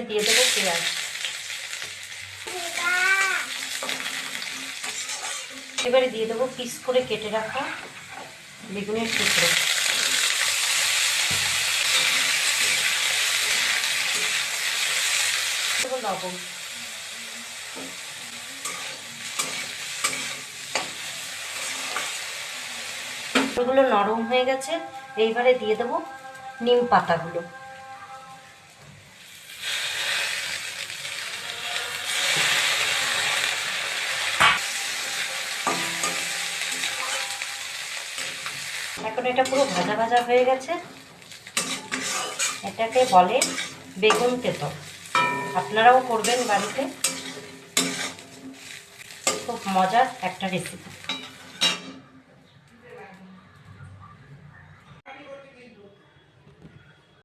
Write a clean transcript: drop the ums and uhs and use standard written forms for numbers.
দিয়ে দেবো পেঁয়াজ। এবারে দিয়ে দেবো পিস করে কেটে রাখা বেগুনের টুকরো। লবণ, এগুলো নরম হয়ে গেছে। এইবারে দিয়ে দেবো নিম পাতাগুলো। এখন এটা পুরো ভাজা ভাজা হয়ে গেছে। এটাকে বলে বেগুন তেতো। আপনারাও করবেন বাড়িতে, খুব মজার একটা রেসিপি।